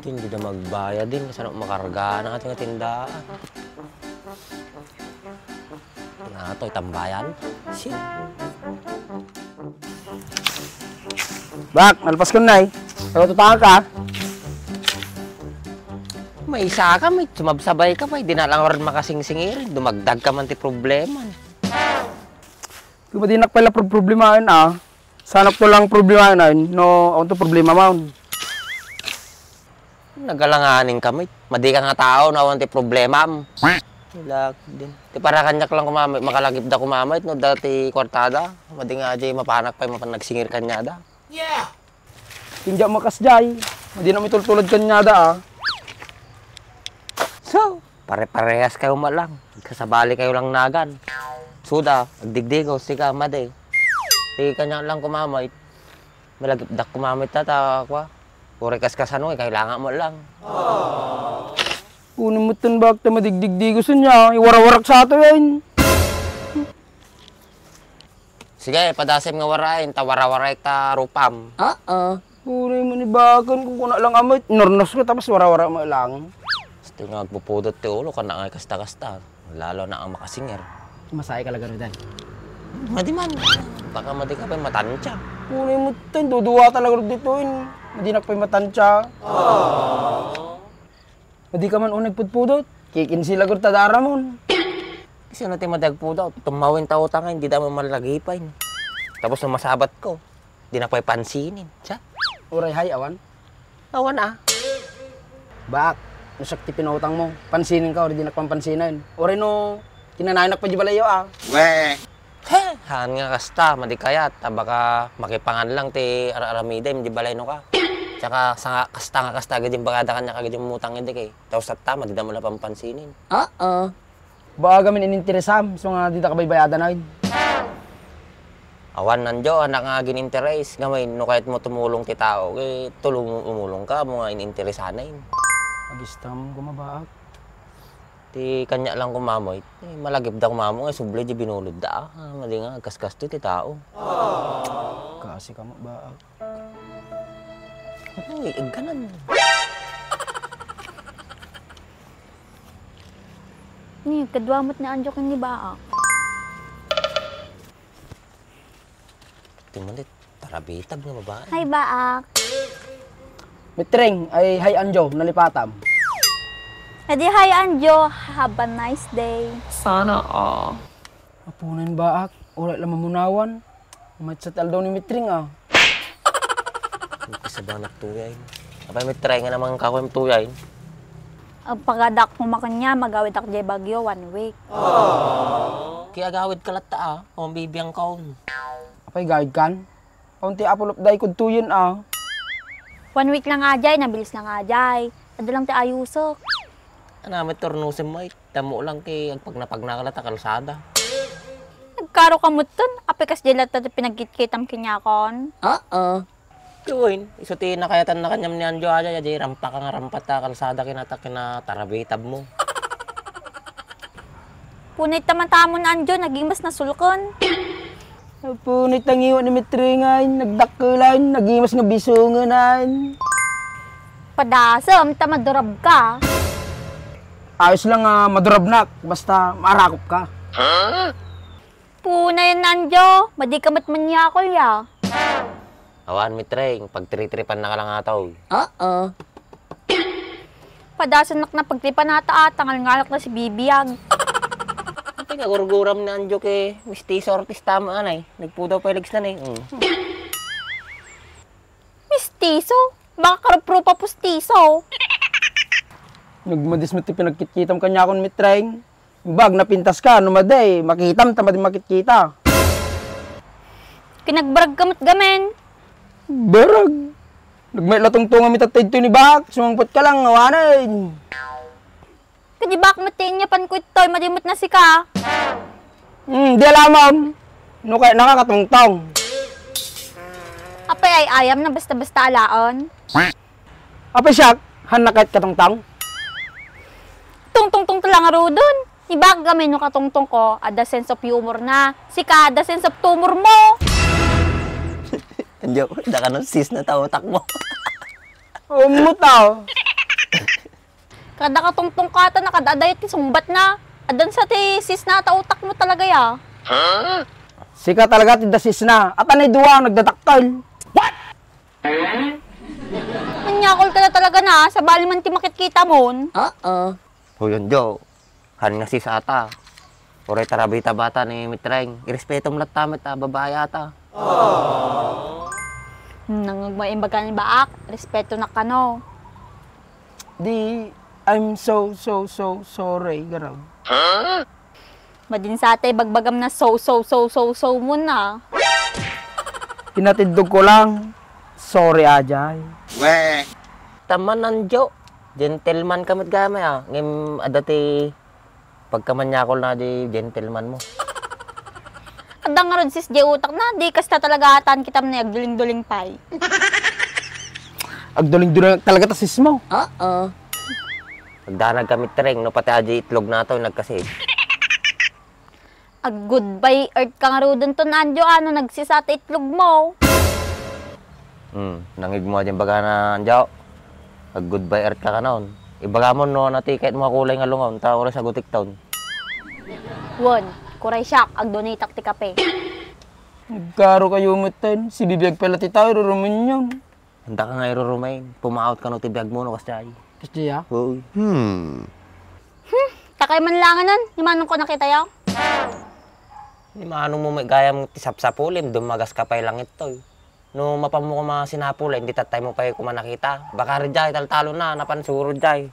Hindi na magbayad din. Saan ako makarga ng ating tindahan? Na ito, itambayan. Shit. Bak, nalpas ko na eh. Pero tutangan ka. May isa ka, may sumabsabay ka pa. Hindi na lang rin makasing-singirin. Dumagdag ka man ti problema. Kung ba di nakpala problemahin Sana ko lang problemahin no, ako to problema mo. Nagalanganin kami. Madi ka nga tao, nawan ti problema. Hilak din. Ti para kanyak lang kumamay, makalagip da kumamay, no, dati kwartada. Madi nga di mapanak pa, mapanagsingir kanya da. Yeah! Hindi makas jay. Madi na mitultulad kanya da So, pare-parehas kayo malang. Kasabali kayo lang nagan. Suda, agdigdigaw, sika, madi. Di kanya lang kumamay. Malagip da kumamay tata, kwa. Pure kas-kasano, kailangan mo lang. Kunin mo tan bak ta madigdigdigo sa niya. Iwara-warak sa ato yan. Sige, padasim nga warain, tawara-waray ta rupam. Kunin mo ni bakan kung kuna lang amit. Nornos ko tapos wara-wara mo lang. Gusto nga magpupudot ti ulo ka na nga kasta-kasta. Lalo na ang makasinger. Masaya ka lang dan. Madi man. Baka madi ka pa matansya. Kunin mo tan, duduwa talaga dito yun. Madi na pa matansya. Madi ka man unag pudpudot. Kikin sila ko tadara mo. Kasi natin madagpudot. Tumawin ta utang hindi da mo malagipay. Tapos nung masabat ko, di na pa pansinin. Siya? Uray hay, awan? Awan Bak, nasakti pinautang mo. Pansinin ka, di nakpampansinan. Uray no, kinanayanak pa di balayo Weh! He, han nga kasta, madi kayat. Baka makipangan lang ti araramidem, di balay no ka. Tsaka sa kasta agad yung bagada kanya kagad yung mutang hindi kay. Tapos at tama, di na mo na pampansinin. Baka gamin ininteresam, so nga di na kabaybayadan na yun. Awan nandiyo, anak nga gininteres. Gamay, no kahit mo tumulong ti tao, eh, umulong ka, mo nga ininteresan na yun. Agista mo gumabaak. Ti kanya lang kumamoy, eh, malagip da kumamoy, subli di binulod da. Mali nga, kaskas ti tao. Kasi ka mo baak. Ay, ganan. Ni, kadwamot na anjo kang ni baak. Timulit, tarabitab nga babae. Hi, baak. Mitreng, ay hay anjo, nalipatam. Edi, hi, Anjo. Have a nice day. Sana all. Apunan baak, ulit lang mamunawan. Matsatal daw ni Mitreng Isa ba nagtuyay? Apay may try nga naman kakwem tuyay. Ang pagadak mo makanya, magawid ak jay bagyo 1 week. Kaya gawid kalat o bibiyang kaon. Apay gawid kan? Kaunti apulop day kod tuyin 1 week lang nga jay, nabilis lang nga jay. Ado lang ti ayusok. Anamit tornusin mo tamo lang kay pag napagnakalat kalsada. Nagkaro ka mo ton, apikas jay lahat na pinagkitkitam kinyakon. Tuwin, isutiin na kayatan na kanyam ni Anjo aja, jay rampa ka nga rampat ta kalsada kinatarabitab mo. Punit naman tamon Anjo, naging mas nasulkon. Punit ang iwan ni Mitreng nagdakkelan, naging mas nga bisungan Padasam, tamadurab ka. Ayos lang madurabnak, basta marakop ka. Puna yan Anjo, madi kamat manyakol ya. Awan mitreng, pag tritripan na ka lang ataw. Padasan nak na pagtripan nata tangal ngalak na si Bibiyag. Pinagurguram ni Anjo kay Mistiso Ortiz tama anay. Nagpudaw pa iligs na Mistiso? Baka karupro pa pustiso. Nagmadis mo ti pinagkitkitam kanya akong Mitreng. Bag napintas ka, numaday, makitam tamad makitkita. Kinagbarag kamot gamen. Barag. Nagmay latong-tunga mitatid to ni Bak, sumangpot ka lang, awanay. Kadi bak matin niya pan ko ito'y madimot na si ka. Di alamam. No kaya nakakatungtong. Apay ay ayam na basta-basta alaon. Apay siya, hanakit katungtong. Tungtong-tung talang arudon. Ibag gamin no katungtong ko, ada sense of humor na. Si ka, ada sense of tumor mo. Anjo, da ka nung sis na tautak mo. Umot ah. Kada katungtong kata na kadadayat ti sumbat na. Adan sa ti sis na ta utak mo talaga ya. Sika talaga tidasis na. At anay duwa ang nagdataktal. Manyakol ka na talaga na. Sa bali man ti makikita mo. O yun, Jo. Han nga si Sata. Oray tarabita bata ni Mitreng. Irespeto mo lang tamit babae ata. Nangagmaimbag ka ni Baak. Respeto na ka no. Di, I'm so sorry, garaw. Madin sa atay bagbagam na so mo na. Pinatidog ko lang. Sorry, Ajay. Taman nan, Jo. Gentleman kamit gamay Ngim adati pagkamanyakol na di gentleman mo. Kadang nga ron sis di utak na. Di kasta talaga atan kitam na yagduling-duling pay. Agduling-duling talaga tasis mo. Pagdanag kami treng, no pati aji itlog na to nagkasave. Ag goodbye earth ka nga ro dun to nandiyo ano nagsisat itlog mo. Nangig mo dyan baga na Jo. Ag goodbye earth ka noon. Ibaga mo no na ticket mo kulay nga lungaw. Tao sa gutik taon. Won, kuray siyak ag donitak ti kape. Nagkaro kayo umutin. Si bibiyag pala ti tayo, rurumin yun. Handa ka nga irurumain. Pumaot ka no tibiyag mo no kasi. Kasi ya? Uy. Takay man langan nun. Ni manong ko nakita yaw. Di maanong mo may gaya mong tisap-sapulim. Dumagas ka pa lang ito. No mapamu ko mga sinapula, hindi tatay mo pa yung kumanakita. Baka rin jay, talo na, napansuro jay.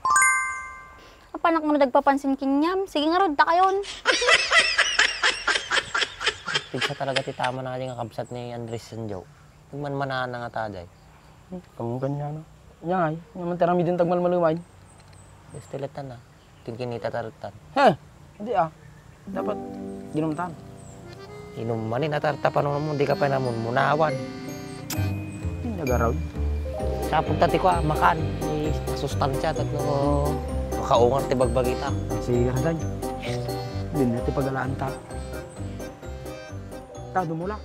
Apanak mo nagpapansin kinyam. Sige nga rod, takayon. Tigsa talaga titama na nga kabsat ni Andres Sanjo. Nagmanmanaan na nga taday. Kamu kanya, no? Yan ay, naman terami din tagmalmalumay. Estilatan na. Tingkinita tarutan. Hindi ah. Dapat, ginumtan. Inumanin natartapan mo, hindi ka pa namun munawan. Nagaraw. Sa pagtati ko, makan. May masustansya, tatlo makaungar ti bagbagita. Sige ka na, Hindi natin pag-alaan ta. Tado mo lang.